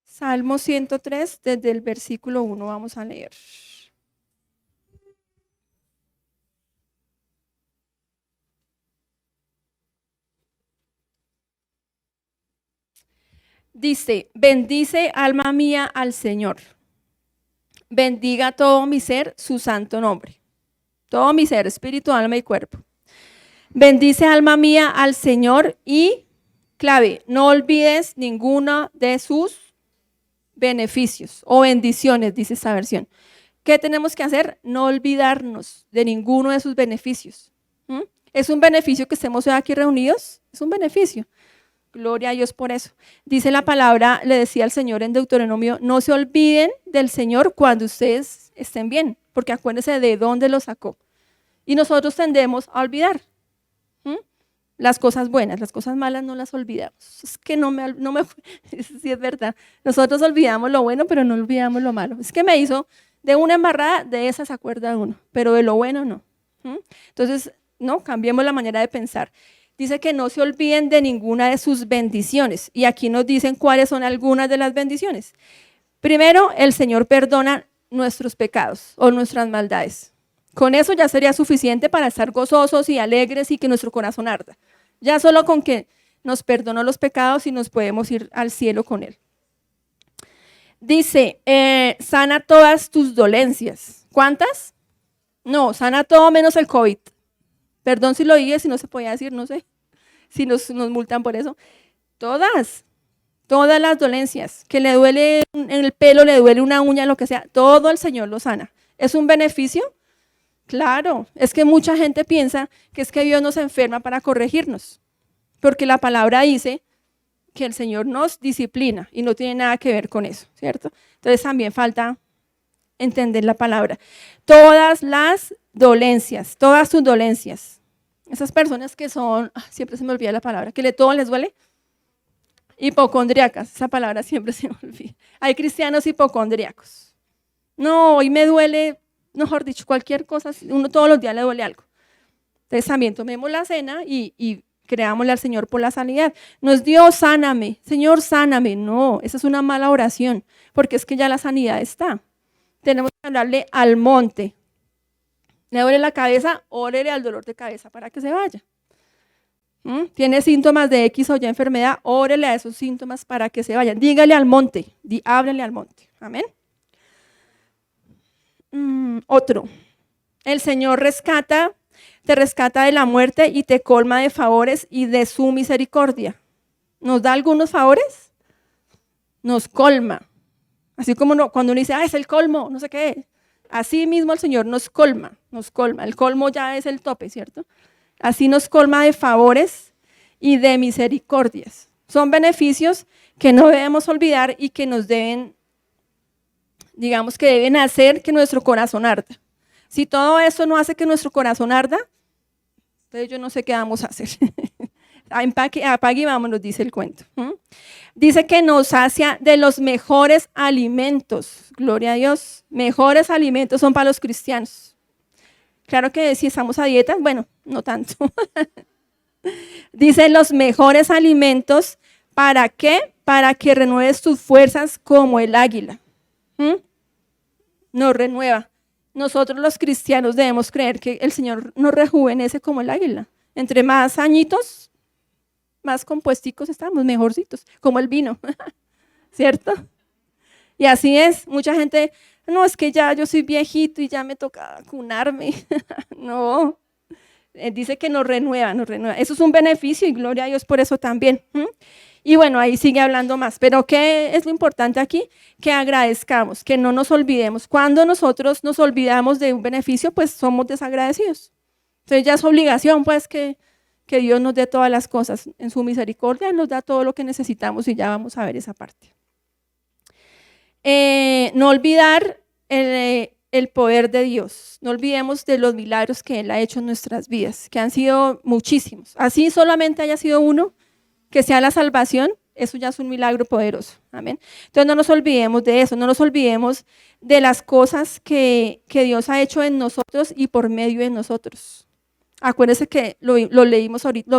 Salmo 103, desde el versículo 1 vamos a leer. Dice, bendice alma mía al Señor. Bendiga todo mi ser su santo nombre. Todo mi ser, espíritu, alma y cuerpo. Bendice alma mía al Señor y, clave, no olvides ninguno de sus beneficios o bendiciones, dice esta versión. ¿Qué tenemos que hacer? No olvidarnos de ninguno de sus beneficios. ¿Es un beneficio que estemos hoy aquí reunidos? Es un beneficio. Gloria a Dios por eso. Dice la palabra, le decía al Señor en Deuteronomio, no se olviden del Señor cuando ustedes estén bien, porque acuérdense de dónde lo sacó. Y nosotros tendemos a olvidar. las cosas buenas, las cosas malas no las olvidamos. Es que sí es verdad. Nosotros olvidamos lo bueno, pero no olvidamos lo malo. Es que me hizo de una embarrada, de esa se acuerda uno, pero de lo bueno no. Entonces, no, cambiemos la manera de pensar. Dice que no se olviden de ninguna de sus bendiciones. Y aquí nos dicen cuáles son algunas de las bendiciones. Primero, el Señor perdona nuestros pecados o nuestras maldades. Con eso ya sería suficiente para estar gozosos y alegres y que nuestro corazón arda. Ya solo con que nos perdonó los pecados y nos podemos ir al cielo con Él. Dice, sana todas tus dolencias. ¿Cuántas? No, sana todo menos el COVID. Perdón si lo dije, si no se podía decir, no sé. Si nos multan por eso. Todas las dolencias. Que le duele en el pelo, le duele una uña, lo que sea. Todo el Señor lo sana. ¿Es un beneficio? Claro, es que mucha gente piensa que es que Dios nos enferma para corregirnos, porque la palabra dice que el Señor nos disciplina y no tiene nada que ver con eso, ¿cierto? Entonces también falta entender la palabra. Todas las dolencias, todas sus dolencias, esas personas que son, siempre se me olvida la palabra, que todo les duele, hipocondríacas, esa palabra siempre se me olvida. Hay cristianos hipocondríacos. No, hoy me duele, mejor dicho, cualquier cosa, uno todos los días le duele algo. Entonces también tomemos la cena y creámosle al Señor por la sanidad. No es Dios, sáname, Señor, sáname. No, esa es una mala oración, porque es que ya la sanidad está. Tenemos que hablarle al monte. Le duele la cabeza, órele al dolor de cabeza para que se vaya. Tiene síntomas de X o Y enfermedad, órele a esos síntomas para que se vayan. Dígale al monte, háblele al monte. Amén. Otro, el Señor te rescata de la muerte y te colma de favores y de su misericordia. ¿Nos da algunos favores? Nos colma. Así como cuando uno dice, es el colmo, no sé qué. Así mismo el Señor nos colma. El colmo ya es el tope, ¿cierto? Así nos colma de favores y de misericordias. Son beneficios que no debemos olvidar y que nos deben, digamos que deben hacer que nuestro corazón arda. Si todo eso no hace que nuestro corazón arda, entonces yo no sé qué vamos a hacer. Apague y vámonos, dice el cuento. Dice que nos sacia de los mejores alimentos. Gloria a Dios. Mejores alimentos son para los cristianos. Claro que si estamos a dieta, bueno, no tanto. Dice los mejores alimentos, ¿para qué? Para que renueves tus fuerzas como el águila. Nos renueva. Nosotros los cristianos debemos creer que el Señor nos rejuvenece como el águila. Entre más añitos, más compuesticos estamos, mejorcitos, como el vino, ¿cierto? Y así es, mucha gente, no, es que ya yo soy viejito y ya me toca vacunarme. No, dice que nos renueva. Eso es un beneficio y gloria a Dios por eso también. Y bueno, ahí sigue hablando más, pero ¿qué es lo importante aquí? Que agradezcamos, que no nos olvidemos. Cuando nosotros nos olvidamos de un beneficio, pues somos desagradecidos. Entonces ya es obligación, pues, que Dios nos dé todas las cosas. En su misericordia nos da todo lo que necesitamos y ya vamos a ver esa parte. No olvidar el poder de Dios. No olvidemos de los milagros que Él ha hecho en nuestras vidas, que han sido muchísimos. Así solamente haya sido uno, que sea la salvación, eso ya es un milagro poderoso. Amén. Entonces no nos olvidemos de eso, no nos olvidemos de las cosas que Dios ha hecho en nosotros y por medio de nosotros. Acuérdense que lo leímos ahorita,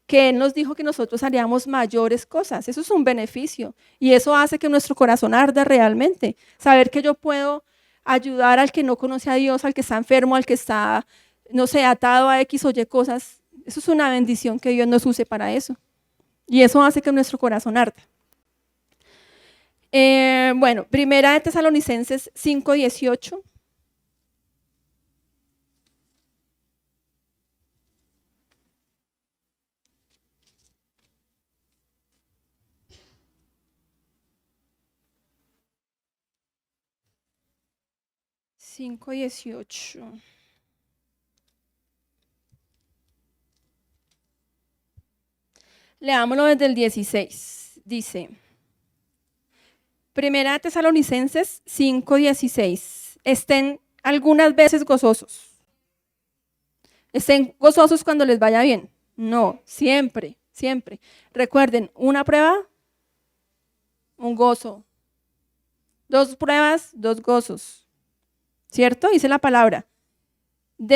que Él nos dijo que nosotros haríamos mayores cosas. Eso es un beneficio y eso hace que nuestro corazón arda realmente. Saber que yo puedo ayudar al que no conoce a Dios, al que está enfermo, al que está, no sé, atado a X o Y cosas. Eso es una bendición que Dios nos use para eso. Y eso hace que nuestro corazón arda. Bueno, Primera de Tesalonicenses 5:18. Leámoslo desde el 16. Dice, Primera de Tesalonicenses 5:16. Estén algunas veces gozosos. Estén gozosos cuando les vaya bien. No, siempre, siempre. Recuerden, una prueba, un gozo. 2 pruebas, 2 gozos. ¿Cierto? Dice la palabra. Y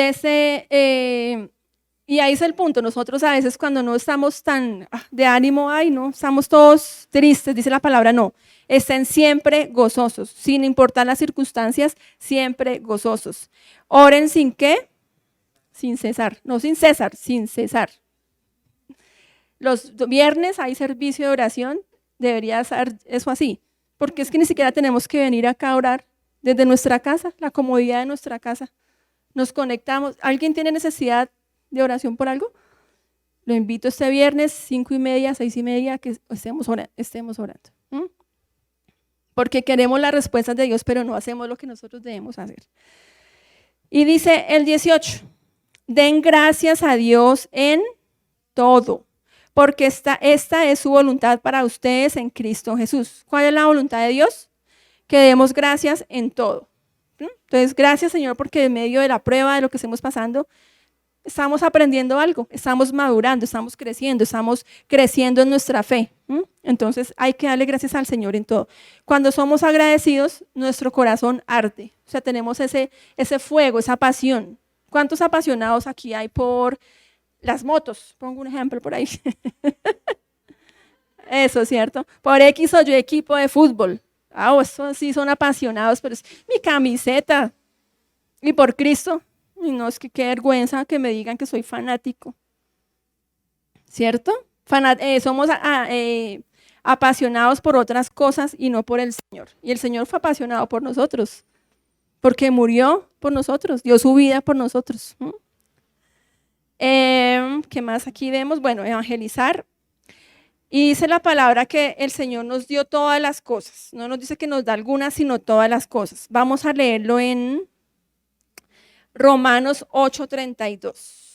ahí es el punto. Nosotros a veces cuando no estamos tan de ánimo, no, estamos todos tristes, dice la palabra, no. Estén siempre gozosos, sin importar las circunstancias, siempre gozosos. Oren sin qué, sin cesar, no sin cesar, sin cesar. Los viernes hay servicio de oración, debería ser eso así, porque es que ni siquiera tenemos que venir acá a orar desde nuestra casa, la comodidad de nuestra casa. Nos conectamos. ¿Alguien tiene necesidad de oración por algo? Lo invito este viernes, 5:30, 6:30, que estemos orando. Porque queremos las respuestas de Dios, pero no hacemos lo que nosotros debemos hacer. Y dice el 18, den gracias a Dios en todo, porque esta es su voluntad para ustedes en Cristo Jesús. ¿Cuál es la voluntad de Dios? Que demos gracias en todo. Entonces, gracias Señor, porque en medio de la prueba, de lo que estamos pasando, estamos aprendiendo algo, estamos madurando, estamos creciendo en nuestra fe. Entonces hay que darle gracias al Señor en todo. Cuando somos agradecidos, nuestro corazón arde. O sea, tenemos ese fuego, esa pasión. ¿Cuántos apasionados aquí hay por las motos? Pongo un ejemplo por ahí. Eso, ¿cierto? Por X o Y equipo de fútbol. Eso sí son apasionados, pero es mi camiseta. Y por Cristo. Y no, es que qué vergüenza que me digan que soy fanático, ¿cierto? Somos apasionados por otras cosas y no por el Señor. Y el Señor fue apasionado por nosotros, porque murió por nosotros, dio su vida por nosotros. ¿Qué más aquí vemos? Bueno, evangelizar. Y dice la palabra que el Señor nos dio todas las cosas. No nos dice que nos da algunas, sino todas las cosas. Vamos a leerlo en Romanos 8:32.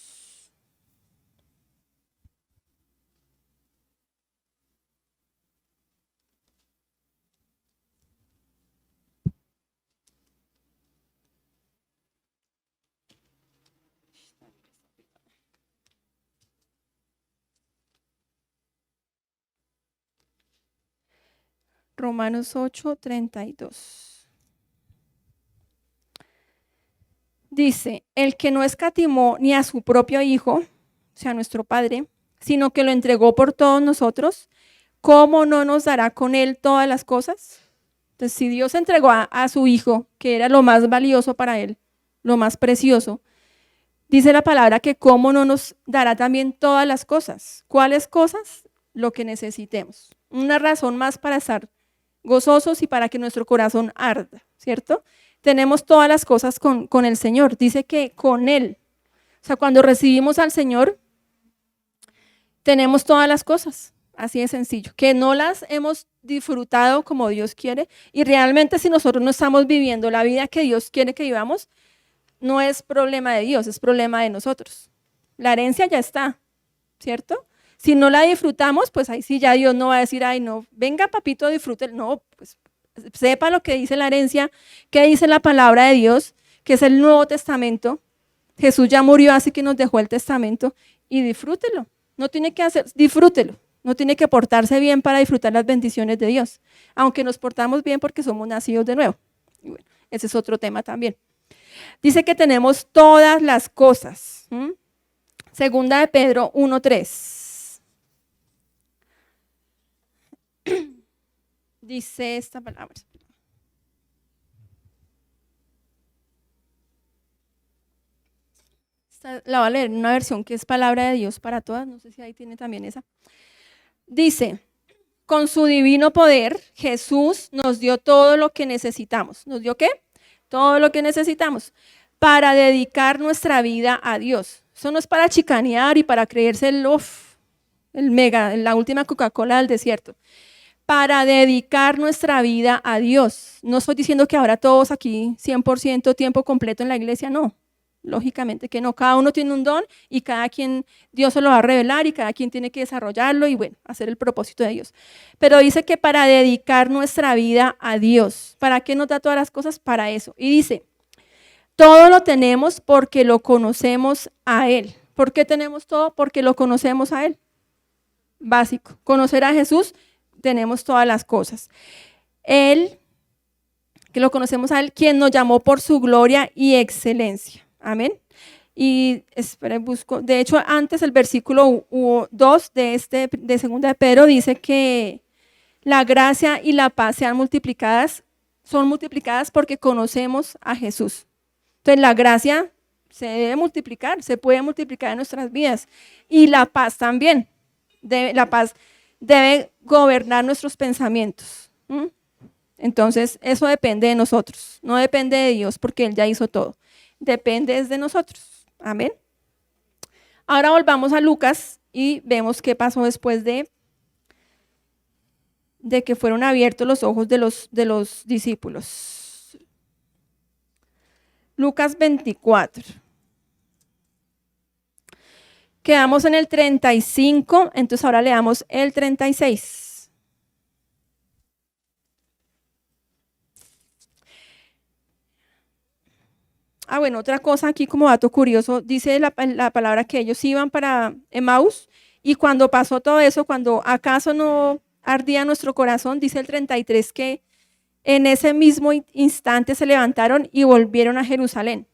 Romanos 8:32. Dice, el que no escatimó ni a su propio Hijo, o sea, nuestro Padre, sino que lo entregó por todos nosotros, ¿cómo no nos dará con él todas las cosas? Entonces, si Dios entregó a su Hijo, que era lo más valioso para él, lo más precioso, dice la palabra que cómo no nos dará también todas las cosas. ¿Cuáles cosas? Lo que necesitemos. Una razón más para estar gozosos y para que nuestro corazón arda, ¿cierto? Tenemos todas las cosas con el Señor. Dice que con Él, o sea, cuando recibimos al Señor, tenemos todas las cosas, así de sencillo, que no las hemos disfrutado como Dios quiere, y realmente si nosotros no estamos viviendo la vida que Dios quiere que vivamos, no es problema de Dios, es problema de nosotros. La herencia ya está, ¿cierto? Si no la disfrutamos, pues ahí sí ya Dios no va a decir, ay no, venga papito, disfrute. No, pues sepa lo que dice la herencia, que dice la palabra de Dios, que es el Nuevo Testamento. Jesús ya murió, así que nos dejó el testamento, y disfrútelo. No tiene que disfrútelo. No tiene que portarse bien para disfrutar las bendiciones de Dios, aunque nos portamos bien porque somos nacidos de nuevo. Y bueno, ese es otro tema también. Dice que tenemos todas las cosas. Segunda de Pedro 1:3. Dice esta palabra. La voy a leer en una versión que es palabra de Dios para todas. No sé si ahí tiene también esa. Dice, con su divino poder, Jesús nos dio todo lo que necesitamos. ¿Nos dio qué? Todo lo que necesitamos para dedicar nuestra vida a Dios. Eso no es para chicanear y para creerse el mega, la última Coca-Cola del desierto. Para dedicar nuestra vida a Dios. No estoy diciendo que ahora todos aquí 100% tiempo completo en la iglesia, no. Lógicamente que no, cada uno tiene un don y cada quien, Dios se lo va a revelar y cada quien tiene que desarrollarlo y bueno, hacer el propósito de Dios. Pero dice que para dedicar nuestra vida a Dios. ¿Para qué nos da todas las cosas? Para eso. Y dice, Todo lo tenemos porque lo conocemos a Él. ¿Por qué tenemos todo? Porque lo conocemos a Él. Básico. Conocer a Jesús, tenemos todas las cosas. Él, que lo conocemos a Él, quien nos llamó por su gloria y excelencia. Amén. Y espera, busco. De hecho, antes el versículo 2 de 2 de Pedro dice que la gracia y la paz son multiplicadas porque conocemos a Jesús. Entonces la gracia se debe multiplicar, se puede multiplicar en nuestras vidas. Y la paz también. La paz debe gobernar nuestros pensamientos. Entonces eso depende de nosotros, no depende de Dios porque Él ya hizo todo. Depende de nosotros. Amén. Ahora volvamos a Lucas y vemos qué pasó después de que fueron abiertos los ojos de los discípulos. Lucas 24. Quedamos en el 35, entonces ahora leamos el 36. Bueno, otra cosa aquí como dato curioso, dice la palabra que ellos iban para Emaús y cuando pasó todo eso, cuando acaso no ardía nuestro corazón, dice el 33 que en ese mismo instante se levantaron y volvieron a Jerusalén.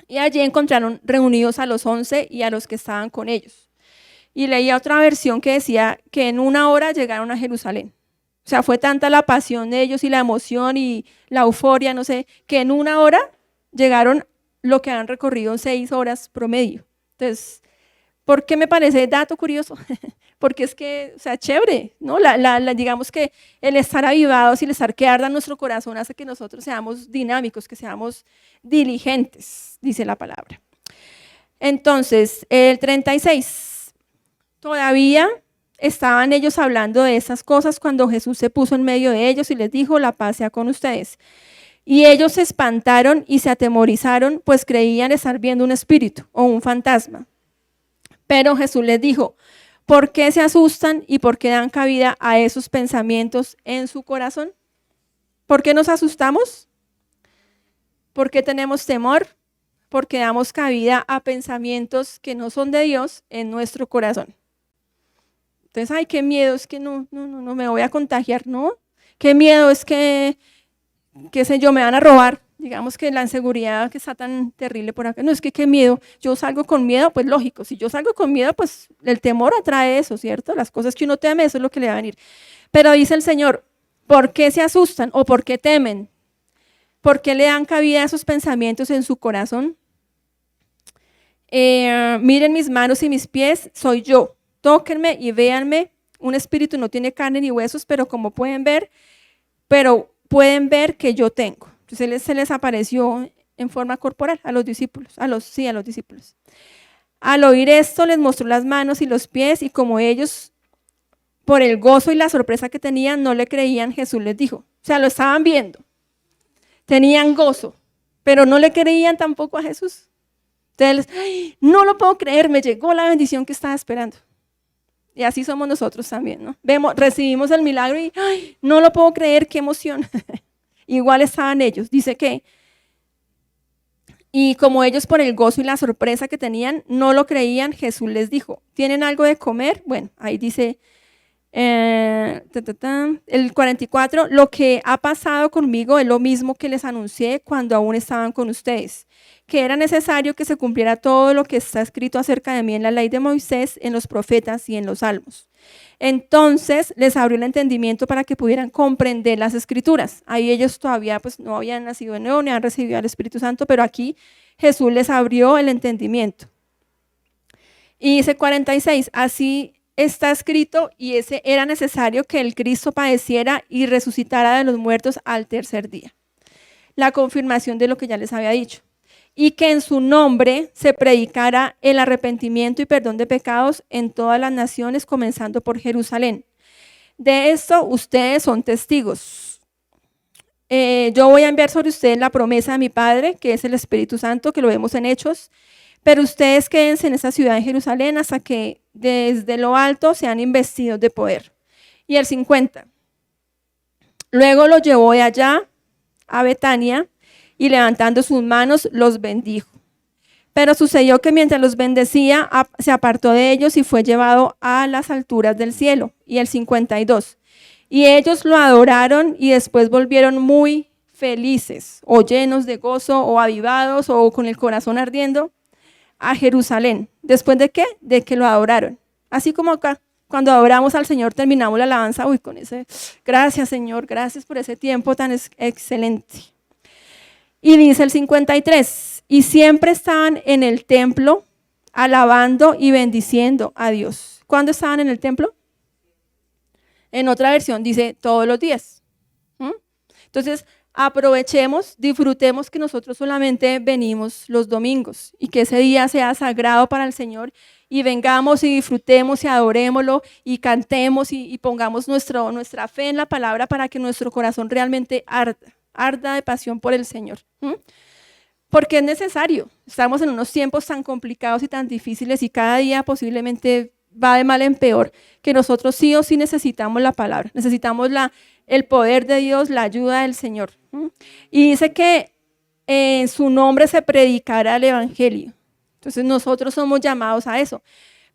Y allí encontraron reunidos a los 11 y a los que estaban con ellos. Y leía otra versión que decía que en 1 hora llegaron a Jerusalén. O sea, fue tanta la pasión de ellos y la emoción y la euforia, no sé, que en 1 hora llegaron lo que han recorrido 6 horas promedio. Entonces, ¿por qué me parece dato curioso? Porque es que, o sea, chévere, ¿no? Digamos que el estar avivados y el estar que arda en nuestro corazón hace que nosotros seamos dinámicos, que seamos diligentes, dice la palabra. Entonces, el 36, todavía estaban ellos hablando de esas cosas cuando Jesús se puso en medio de ellos y les dijo, la paz sea con ustedes. Y ellos se espantaron y se atemorizaron, pues creían estar viendo un espíritu o un fantasma. Pero Jesús les dijo, ¿por qué se asustan y por qué dan cabida a esos pensamientos en su corazón? ¿Por qué nos asustamos? ¿Por qué tenemos temor? Porque damos cabida a pensamientos que no son de Dios en nuestro corazón. Entonces, ay, qué miedo, es que no me voy a contagiar, ¿no? Qué miedo, es que, qué sé yo, me van a robar. Digamos que la inseguridad que está tan terrible por acá, no, es que qué miedo, yo salgo con miedo, pues lógico, si yo salgo con miedo, pues el temor atrae eso, ¿cierto? Las cosas que uno teme, eso es lo que le va a venir. Pero dice el Señor, ¿por qué se asustan o por qué temen? ¿Por qué le dan cabida a esos pensamientos en su corazón? Miren mis manos y mis pies, soy yo, tóquenme y véanme, un espíritu no tiene carne ni huesos, pero pueden ver que yo tengo. Entonces se les apareció en forma corporal a los discípulos, a los discípulos. Al oír esto les mostró las manos y los pies y como ellos, por el gozo y la sorpresa que tenían, no le creían, Jesús les dijo, o sea, lo estaban viendo, tenían gozo, pero no le creían tampoco a Jesús. Entonces, ay, no lo puedo creer, me llegó la bendición que estaba esperando. Y así somos nosotros también, ¿no? Recibimos el milagro y ay, no lo puedo creer, qué emoción. Igual estaban ellos, dice que, y como ellos por el gozo y la sorpresa que tenían, no lo creían, Jesús les dijo, ¿tienen algo de comer? Bueno, ahí dice, el 44, lo que ha pasado conmigo es lo mismo que les anuncié cuando aún estaban con ustedes, que era necesario que se cumpliera todo lo que está escrito acerca de mí en la ley de Moisés, en los profetas y en los salmos. Entonces les abrió el entendimiento para que pudieran comprender las escrituras. Ahí ellos todavía pues no habían nacido de nuevo ni han recibido al Espíritu Santo, pero aquí Jesús les abrió el entendimiento. Y dice 46, así está escrito y era necesario que el Cristo padeciera y resucitara de los muertos al tercer día. La confirmación de lo que ya les había dicho. Y que en su nombre se predicara el arrepentimiento y perdón de pecados en todas las naciones, comenzando por Jerusalén. De esto ustedes son testigos. Yo voy a enviar sobre ustedes la promesa de mi Padre, que es el Espíritu Santo, que lo vemos en Hechos, pero ustedes quédense en esa ciudad de Jerusalén hasta que desde lo alto sean investidos de poder. Y el 50. Luego lo llevó de allá a Betania y levantando sus manos los bendijo. Pero sucedió que mientras los bendecía, se apartó de ellos y fue llevado a las alturas del cielo. Y el 52. Y ellos lo adoraron y después volvieron muy felices, o llenos de gozo, o avivados, o con el corazón ardiendo, a Jerusalén. ¿Después de qué? De que lo adoraron. Así como acá, cuando adoramos al Señor, terminamos la alabanza, con ese, gracias Señor, gracias por ese tiempo tan excelente. Y dice el 53, y siempre estaban en el templo alabando y bendiciendo a Dios. ¿Cuándo estaban en el templo? En otra versión dice todos los días. Entonces, aprovechemos, disfrutemos que nosotros solamente venimos los domingos y que ese día sea sagrado para el Señor y vengamos y disfrutemos y adorémoslo y cantemos y pongamos nuestra fe en la palabra para que nuestro corazón realmente arda de pasión por el Señor. Porque es necesario. Estamos en unos tiempos tan complicados y tan difíciles y cada día posiblemente va de mal en peor, que nosotros sí o sí necesitamos la palabra, necesitamos el poder de Dios, la ayuda del Señor. Y dice que en su nombre se predicará el evangelio. Entonces nosotros somos llamados a eso.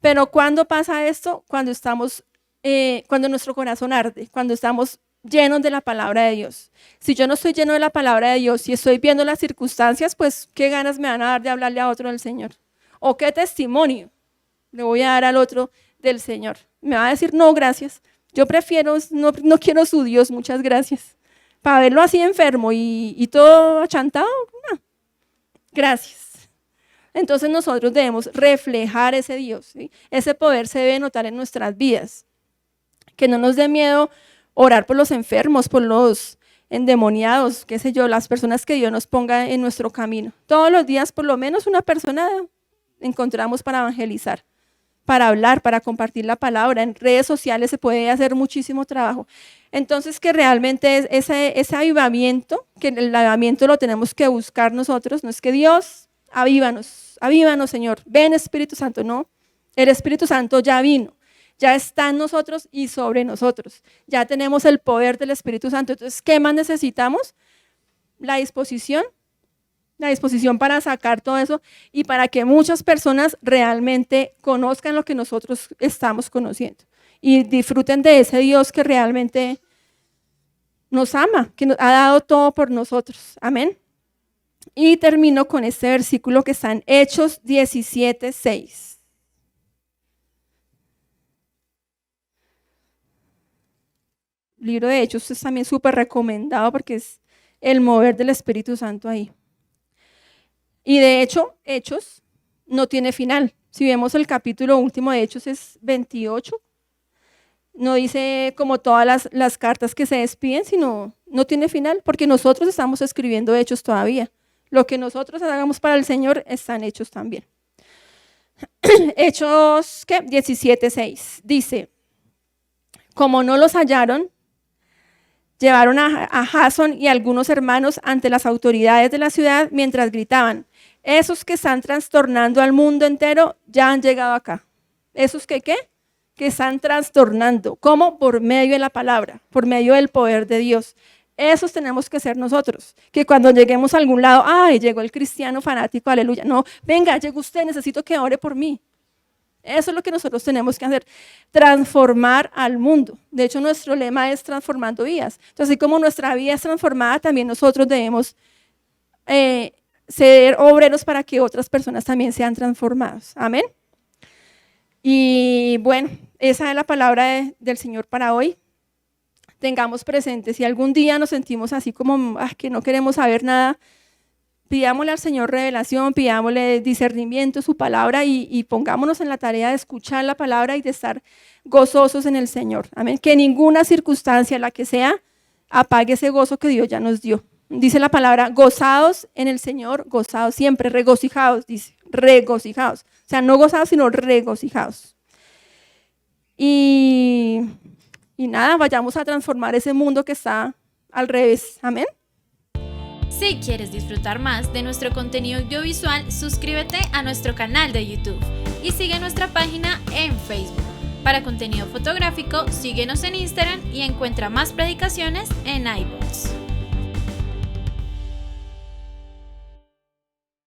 Pero ¿cuándo pasa esto? Cuando nuestro corazón arde, cuando estamos llenos de la palabra de Dios. Si yo no estoy lleno de la palabra de Dios y estoy viendo las circunstancias, pues ¿qué ganas me van a dar de hablarle a otro del Señor? ¿O qué testimonio le voy a dar al otro del Señor? Me va a decir, no, gracias. Yo prefiero, no quiero su Dios, muchas gracias. Para verlo así enfermo y todo achantado, no. Gracias. Entonces nosotros debemos reflejar ese Dios, ¿sí? Ese poder se debe notar en nuestras vidas. Que no nos dé miedo orar por los enfermos, por los endemoniados, qué sé yo, las personas que Dios nos ponga en nuestro camino. Todos los días por lo menos una persona encontramos para evangelizar, para hablar, para compartir la palabra. En redes sociales se puede hacer muchísimo trabajo. Entonces que realmente ese avivamiento, que el avivamiento lo tenemos que buscar nosotros, no es que Dios, avívanos, Señor, ven Espíritu Santo, no, el Espíritu Santo ya vino. Ya está en nosotros y sobre nosotros. Ya tenemos el poder del Espíritu Santo. Entonces, ¿qué más necesitamos? La disposición para sacar todo eso y para que muchas personas realmente conozcan lo que nosotros estamos conociendo y disfruten de ese Dios que realmente nos ama, que nos ha dado todo por nosotros. Amén. Y termino con este versículo que está en Hechos 17:6. Libro de Hechos es también súper recomendado porque es el mover del Espíritu Santo ahí. Y de hecho, Hechos no tiene final. Si vemos el capítulo último de Hechos es 28. No dice como todas las cartas que se despiden, sino no tiene final porque nosotros estamos escribiendo Hechos todavía. Lo que nosotros hagamos para el Señor está en Hechos también. Hechos 17:6 dice, como no los hallaron, llevaron a Jasón y algunos hermanos ante las autoridades de la ciudad mientras gritaban, esos que están trastornando al mundo entero ya han llegado acá. ¿Esos que qué? Que están trastornando. ¿Cómo? Por medio de la palabra, por medio del poder de Dios. Esos tenemos que ser nosotros. Que cuando lleguemos a algún lado, ¡ay, llegó el cristiano fanático, aleluya! No, venga, llegó usted, necesito que ore por mí. Eso es lo que nosotros tenemos que hacer, transformar al mundo. De hecho, nuestro lema es transformando vidas. Entonces, así como nuestra vida es transformada, también nosotros debemos ser obreros para que otras personas también sean transformadas. Amén. Y bueno, esa es la palabra del Señor para hoy. Tengamos presente, si algún día nos sentimos así como que no queremos saber nada, pidámosle al Señor revelación, pidámosle discernimiento, su palabra y pongámonos en la tarea de escuchar la palabra y de estar gozosos en el Señor. Amén. Que ninguna circunstancia, la que sea, apague ese gozo que Dios ya nos dio. Dice la palabra, gozados en el Señor, gozados siempre, regocijados, dice, regocijados. O sea, no gozados, sino regocijados. Y nada, vayamos a transformar ese mundo que está al revés. Amén. Si quieres disfrutar más de nuestro contenido audiovisual, suscríbete a nuestro canal de YouTube y sigue nuestra página en Facebook. Para contenido fotográfico, síguenos en Instagram y encuentra más predicaciones en iVoox.